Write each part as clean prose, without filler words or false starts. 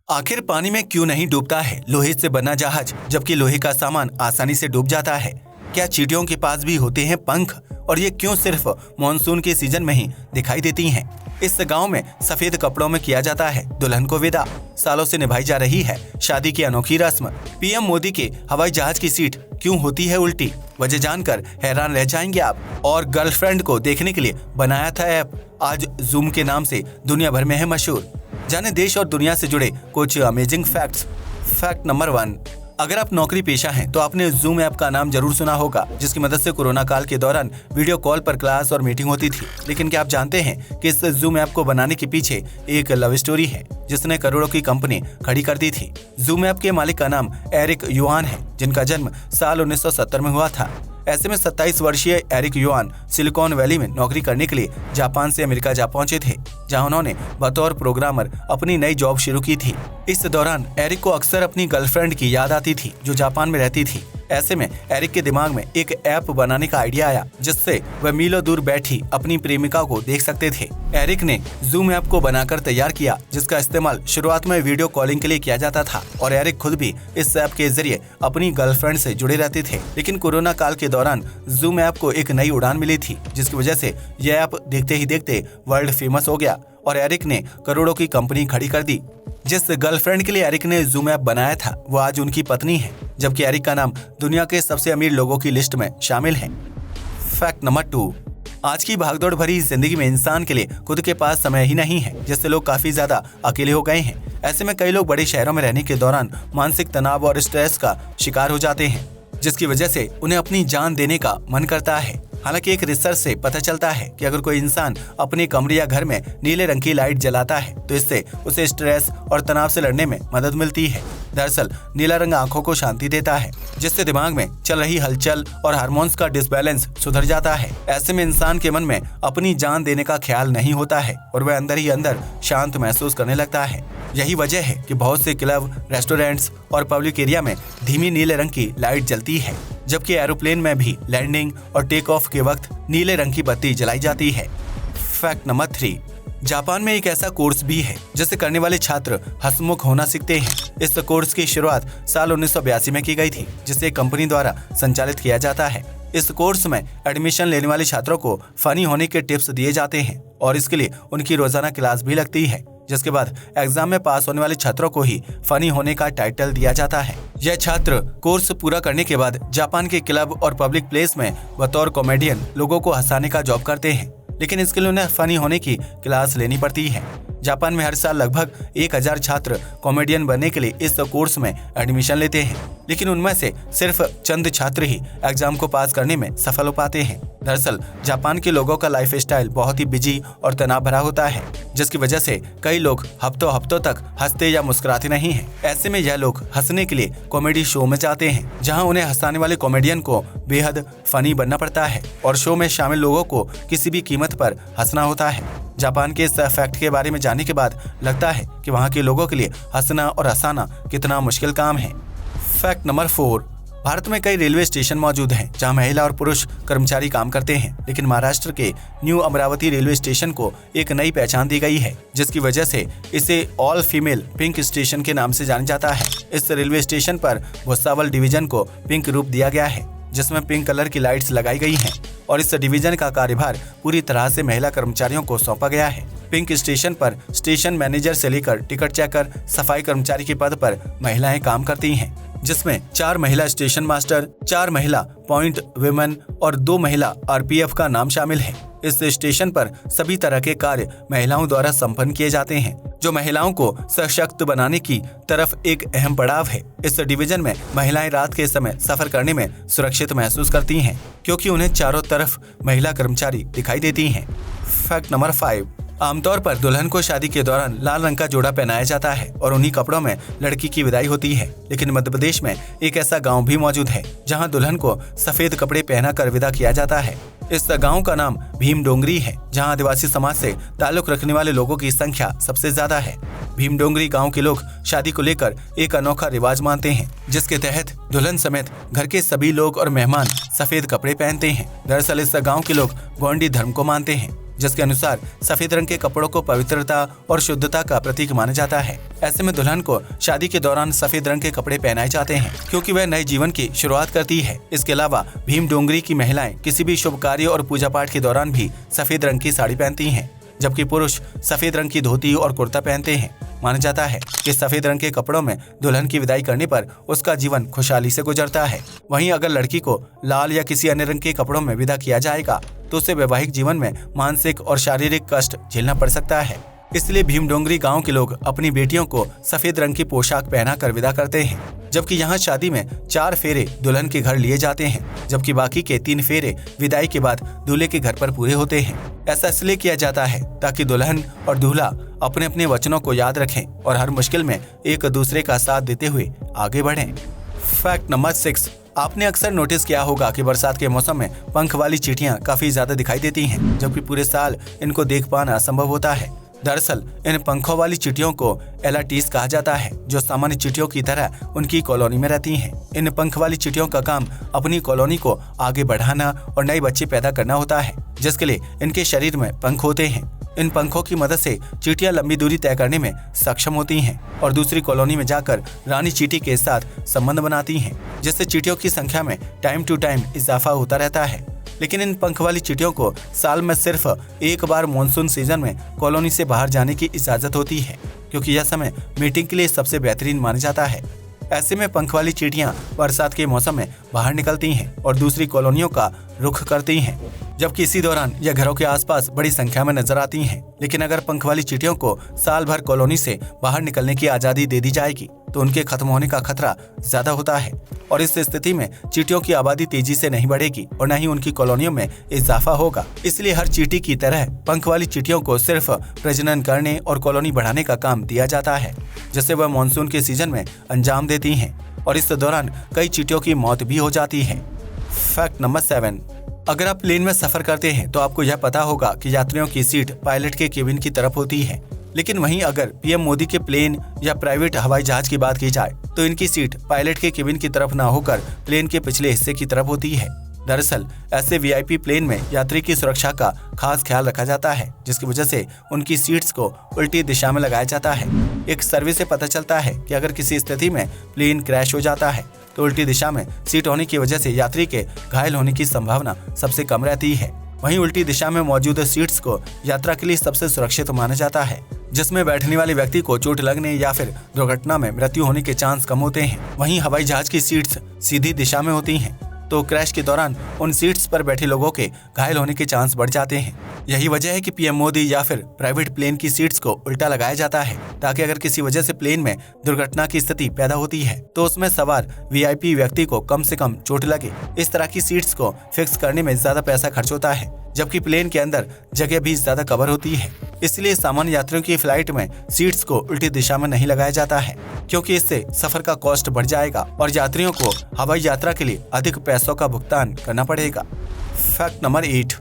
आखिर पानी में क्यों नहीं डूबता है लोहे से बना जहाज, जबकि लोहे का सामान आसानी से डूब जाता है? क्या चींटियों के पास भी होते हैं पंख, और ये क्यों सिर्फ मानसून के सीजन में ही दिखाई देती हैं? इस गांव में सफेद कपड़ों में किया जाता है दुल्हन को विदा। सालों से निभाई जा रही है शादी की अनोखी रस्म। पीएम मोदी के हवाई जहाज की सीट क्यों होती है उल्टी? वजह जानकर हैरान रह जाएंगे आप। और गर्लफ्रेंड को देखने के लिए बनाया था ऐप, आज जूम के नाम से दुनिया भर में है मशहूर। जाने देश और दुनिया से जुड़े कुछ अमेजिंग फैक्ट्स। फैक्ट नंबर 1, अगर आप नौकरी पेशा हैं तो आपने जूम ऐप का नाम जरूर सुना होगा, जिसकी मदद से कोरोना काल के दौरान वीडियो कॉल पर क्लास और मीटिंग होती थी। लेकिन क्या आप जानते हैं कि इस जूम ऐप को बनाने के पीछे एक लव स्टोरी है जिसने करोड़ों की कंपनी खड़ी कर दी थी। जूम ऐप के मालिक का नाम एरिक युआन है, जिनका जन्म साल 1970 में हुआ था। ऐसे में 27 वर्षीय एरिक युआन सिलिकॉन वैली में नौकरी करने के लिए जापान से अमेरिका जा पहुंचे थे, जहां उन्होंने बतौर प्रोग्रामर अपनी नई जॉब शुरू की थी। इस दौरान एरिक को अक्सर अपनी गर्लफ्रेंड की याद आती थी जो जापान में रहती थी। ऐसे में एरिक के दिमाग में एक ऐप बनाने का आइडिया आया, जिससे वह मीलों दूर बैठी अपनी प्रेमिका को देख सकते थे। एरिक ने जूम ऐप को बनाकर तैयार किया, जिसका इस्तेमाल शुरुआत में वीडियो कॉलिंग के लिए किया जाता था, और एरिक खुद भी इस ऐप के जरिए अपनी गर्लफ्रेंड से जुड़े रहते थे। लेकिन कोरोना काल के दौरान जूम ऐप को एक नई उड़ान मिली थी, जिसकी वजह से यह ऐप देखते ही देखते वर्ल्ड फेमस हो गया और एरिक ने करोड़ों की कंपनी खड़ी कर दी। जिस गर्लफ्रेंड के लिए एरिक ने जूम ऐप बनाया था वो आज उनकी पत्नी है, जबकि एरिक का नाम दुनिया के सबसे अमीर लोगों की लिस्ट में शामिल है। फैक्ट नंबर 2, आज की भागदौड़ भरी जिंदगी में इंसान के लिए खुद के पास समय ही नहीं है, जिससे लोग काफी ज्यादा अकेले हो गए हैं। ऐसे में कई लोग बड़े शहरों में रहने के दौरान मानसिक तनाव और स्ट्रेस का शिकार हो जाते हैं, जिसकी वजह से उन्हें अपनी जान देने का मन करता है। हालांकि एक रिसर्च से पता चलता है कि अगर कोई इंसान अपने कमरे या घर में नीले रंग की लाइट जलाता है तो इससे उसे स्ट्रेस और तनाव से लड़ने में मदद मिलती है। दरअसल नीला रंग आंखों को शांति देता है, जिससे दिमाग में चल रही हलचल और हार्मोन्स का डिसबैलेंस सुधर जाता है। ऐसे में इंसान के मन में अपनी जान देने का ख्याल नहीं होता है और वह अंदर ही अंदर शांत महसूस करने लगता है। यही वजह है कि बहुत से क्लब, रेस्टोरेंट्स और पब्लिक एरिया में धीमी नीले रंग की लाइट जलती है, जबकि एरोप्लेन में भी लैंडिंग और टेक ऑफ के वक्त नीले रंग की बत्ती जलाई जाती है। फैक्ट नंबर 3, जापान में एक ऐसा कोर्स भी है जिसे करने वाले छात्र हंसमुख होना सीखते हैं। इस कोर्स की शुरुआत साल 1982 में की गई थी, जिसे कंपनी द्वारा संचालित किया जाता है। इस कोर्स में एडमिशन लेने वाले छात्रों को फनी होने के टिप्स दिए जाते हैं और इसके लिए उनकी रोजाना क्लास भी लगती है, जिसके बाद एग्जाम में पास होने वाले छात्रों को ही फनी होने का टाइटल दिया जाता है। यह छात्र कोर्स पूरा करने के बाद जापान के क्लब और पब्लिक प्लेस में बतौर कॉमेडियन लोगों को हंसाने का जॉब करते हैं, लेकिन इसके लिए उन्हें फनी होने की क्लास लेनी पड़ती है। जापान में हर साल लगभग 1000 छात्र कॉमेडियन बनने के लिए इस कोर्स में एडमिशन लेते हैं, लेकिन उनमें से सिर्फ चंद छात्र ही एग्जाम को पास करने में सफल हो पाते हैं। दरअसल जापान के लोगों का लाइफ स्टाइल बहुत ही बिजी और तनाव भरा होता है, जिसकी वजह से कई लोग हफ्तों हफ्तों तक हंसते या मुस्कुराते नहीं हैं। ऐसे में यह लोग हंसने के लिए कॉमेडी शो में जाते हैं, जहां उन्हें हंसाने वाले कॉमेडियन को बेहद फनी बनना पड़ता है और शो में शामिल लोगों को किसी भी कीमत पर हंसना होता है। जापान के इस फैक्ट के बारे में जानने के बाद लगता है कि वहाँ के लोगों के लिए हंसना और हंसाना कितना मुश्किल काम है। फैक्ट नंबर 4, भारत में कई रेलवे स्टेशन मौजूद हैं जहां महिला और पुरुष कर्मचारी काम करते हैं, लेकिन महाराष्ट्र के न्यू अमरावती रेलवे स्टेशन को एक नई पहचान दी गई है, जिसकी वजह से इसे ऑल फीमेल पिंक स्टेशन के नाम से जाना जाता है। इस रेलवे स्टेशन पर भुसावल डिवीजन को पिंक रूप दिया गया है, जिसमें पिंक कलर की लाइट्स लगाई गई हैं और इस डिवीजन का कार्यभार पूरी तरह से महिला कर्मचारियों को सौंपा गया है। पिंक स्टेशन पर स्टेशन मैनेजर से लेकर टिकट चेकर, सफाई कर्मचारी के पद पर महिलाएं काम करती हैं, जिसमें 4 महिला स्टेशन मास्टर, 4 महिला पॉइंट वुमेन और 2 महिला आरपीएफ का नाम शामिल है। इस स्टेशन पर सभी तरह के कार्य महिलाओं द्वारा संपन्न किए जाते हैं, जो महिलाओं को सशक्त बनाने की तरफ एक अहम पड़ाव है। इस डिवीजन में महिलाएं रात के समय सफर करने में सुरक्षित महसूस करती हैं, क्योंकि उन्हें चारों तरफ महिला कर्मचारी दिखाई देती हैं। फैक्ट नंबर 5, आमतौर पर दुल्हन को शादी के दौरान लाल रंग का जोड़ा पहनाया जाता है और उन्हीं कपड़ों में लड़की की विदाई होती है। लेकिन मध्य प्रदेश में एक ऐसा गांव भी मौजूद है जहां दुल्हन को सफेद कपड़े पहनाकर विदा किया जाता है। इस गांव का नाम भीम डोंगरी है, जहां आदिवासी समाज से ताल्लुक रखने वाले लोगों की संख्या सबसे ज्यादा है। भीम डोंगरी गांव के लोग शादी को लेकर एक अनोखा रिवाज मानते हैं, जिसके तहत दुल्हन समेत घर के सभी लोग और मेहमान सफेद कपड़े पहनते हैं। दरअसल इस गांव के लोग गोंडी धर्म को मानते हैं, जिसके अनुसार सफेद रंग के कपड़ों को पवित्रता और शुद्धता का प्रतीक माना जाता है। ऐसे में दुल्हन को शादी के दौरान सफेद रंग के कपड़े पहनाए जाते हैं क्योंकि वह नए जीवन की शुरुआत करती है। इसके अलावा भीम डोंगरी की महिलाएं किसी भी शुभ कार्य और पूजा पाठ के दौरान भी सफेद रंग की साड़ी पहनती हैं, जबकि पुरुष सफेद रंग की धोती और कुर्ता पहनते हैं। माना जाता है कि सफेद रंग के कपड़ों में दुल्हन की विदाई करने पर उसका जीवन खुशहाली से गुजरता है। वहीं अगर लड़की को लाल या किसी अन्य रंग के कपड़ों में विदा किया जाएगा तो उसे वैवाहिक जीवन में मानसिक और शारीरिक कष्ट झेलना पड़ सकता है। इसलिए भीम डोंगरी गांव के लोग अपनी बेटियों को सफेद रंग की पोशाक पहनाकर विदा करते हैं, जबकि यहाँ शादी में 4 फेरे दुल्हन के घर लिए जाते हैं, जबकि बाकी के 3 फेरे विदाई के बाद दूल्हे के घर पर पूरे होते हैं। ऐसा इसलिए किया जाता है ताकि दुल्हन और दूल्हा अपने अपने वचनों को याद रखें और हर मुश्किल में एक दूसरे का साथ देते हुए आगे बढ़ें। फैक्ट नंबर 6, आपने अक्सर नोटिस किया होगा कि बरसात के मौसम में पंख वाली चींटियां काफी ज्यादा दिखाई देती हैं, जबकि पूरे साल इनको देख पाना असंभव होता है। दरअसल इन पंखों वाली चींटियों को एलाटीज कहा जाता है, जो सामान्य चींटियों की तरह उनकी कॉलोनी में रहती हैं। इन पंख वाली चींटियों का काम अपनी कॉलोनी को आगे बढ़ाना और नए बच्चे पैदा करना होता है, जिसके लिए इनके शरीर में पंख होते हैं। इन पंखों की मदद से चींटियां लंबी दूरी तय करने में सक्षम होती हैं और दूसरी कॉलोनी में जाकर रानी चींटी के साथ संबंध बनाती हैं, जिससे चींटियों की संख्या में टाइम टू टाइम इजाफा होता रहता है। लेकिन इन पंख वाली चींटियों को साल में सिर्फ एक बार मानसून सीजन में कॉलोनी से बाहर जाने की इजाजत होती है, क्योंकि यह समय मीटिंग के लिए सबसे बेहतरीन माना जाता है। ऐसे में पंख वाली चींटियां बरसात के मौसम में बाहर निकलती हैं और दूसरी कॉलोनियों का रुख करती हैं, जबकि इसी दौरान यह घरों के आसपास बड़ी संख्या में नजर आती हैं। लेकिन अगर पंख वाली चींटियों को साल भर कॉलोनी से बाहर निकलने की आज़ादी दे दी जाएगी तो उनके खत्म होने का खतरा ज्यादा होता है और इस स्थिति में चींटियों की आबादी तेजी से नहीं बढ़ेगी और न ही उनकी कॉलोनियों में इजाफा होगा। इसलिए हर चींटी की तरह पंख वाली चींटियों को सिर्फ प्रजनन करने और कॉलोनी बढ़ाने का काम दिया जाता है, जिसे वह मानसून के सीजन में अंजाम देती हैं और इस दौरान कई चींटियों की मौत भी हो जाती है। फैक्ट नंबर 7, अगर आप प्लेन में सफर करते हैं तो आपको यह पता होगा कि यात्रियों की सीट पायलट के केबिन की तरफ होती है, लेकिन वहीं अगर पीएम मोदी के प्लेन या प्राइवेट हवाई जहाज की बात की जाए तो इनकी सीट पायलट के केबिन की तरफ न होकर प्लेन के पिछले हिस्से की तरफ होती है। दरअसल ऐसे वीआईपी प्लेन में यात्री की सुरक्षा का खास ख्याल रखा जाता है, जिसकी वजह से उनकी सीट्स को उल्टी दिशा में लगाया जाता है। एक सर्वे से पता चलता है कि अगर किसी स्थिति में प्लेन क्रैश हो जाता है तो उल्टी दिशा में सीट होने की वजह से यात्री के घायल होने की संभावना सबसे कम रहती है। वहीं उल्टी दिशा में मौजूद सीट्स को यात्रा के लिए सबसे सुरक्षित माना जाता है, जिसमें बैठने वाले व्यक्ति को चोट लगने या फिर दुर्घटना में मृत्यु होने के चांस कम होते हैं। वहीं हवाई जहाज की सीट्स सीधी दिशा में होती हैं, तो क्रैश के दौरान उन सीट्स पर बैठे लोगों के घायल होने के चांस बढ़ जाते हैं। यही वजह है कि पीएम मोदी या फिर प्राइवेट प्लेन की सीट्स को उल्टा लगाया जाता है, ताकि अगर किसी वजह से प्लेन में दुर्घटना की स्थिति पैदा होती है तो उसमें सवार वीआईपी व्यक्ति को कम से कम चोट लगे। इस तरह की सीट्स को फिक्स करने में ज्यादा पैसा खर्च होता है, जबकि प्लेन के अंदर जगह भी ज्यादा कवर होती है। इसलिए सामान्य यात्रियों की फ्लाइट में सीट्स को उल्टी दिशा में नहीं लगाया जाता है, क्योंकि इससे सफर का कॉस्ट बढ़ जाएगा और यात्रियों को हवाई यात्रा के लिए अधिक पैसों का भुगतान करना पड़ेगा। फैक्ट नंबर 8,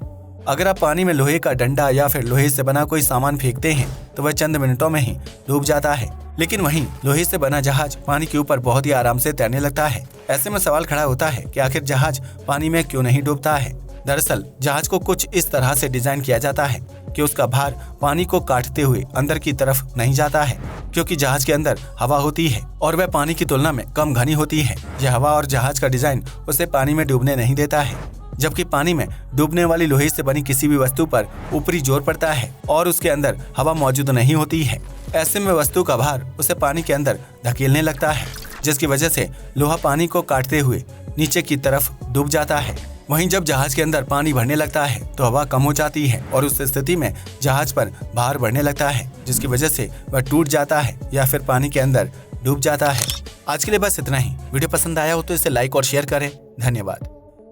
अगर आप पानी में लोहे का डंडा या फिर लोहे से बना कोई सामान फेंकते हैं तो वह चंद मिनटों में ही डूब जाता है, लेकिन वहीं लोहे से बना जहाज पानी के ऊपर बहुत ही आराम से तैरने लगता है। ऐसे में सवाल खड़ा होता है कि आखिर जहाज पानी में क्यों नहीं डूबता है। दरअसल जहाज को कुछ इस तरह से डिजाइन किया जाता है कि उसका भार पानी को काटते हुए अंदर की तरफ नहीं जाता है, क्योंकि जहाज के अंदर हवा होती है और वह पानी की तुलना में कम घनी होती है। यह हवा और जहाज का डिजाइन उसे पानी में डूबने नहीं देता है, जबकि पानी में डूबने वाली लोहे से बनी किसी भी वस्तु पर ऊपरी जोर पड़ता है और उसके अंदर हवा मौजूद नहीं होती है। ऐसे में वस्तु का भार उसे पानी के अंदर धकेलने लगता है, जिसकी वजह से लोहा पानी को काटते हुए नीचे की तरफ डूब जाता है। वहीं जब जहाज के अंदर पानी भरने लगता है तो हवा कम हो जाती है और उस स्थिति में जहाज पर भार बढ़ने लगता है, जिसकी वजह से वह टूट जाता है या फिर पानी के अंदर डूब जाता है। आज के लिए बस इतना ही। वीडियो पसंद आया हो तो इसे लाइक और शेयर करें। धन्यवाद।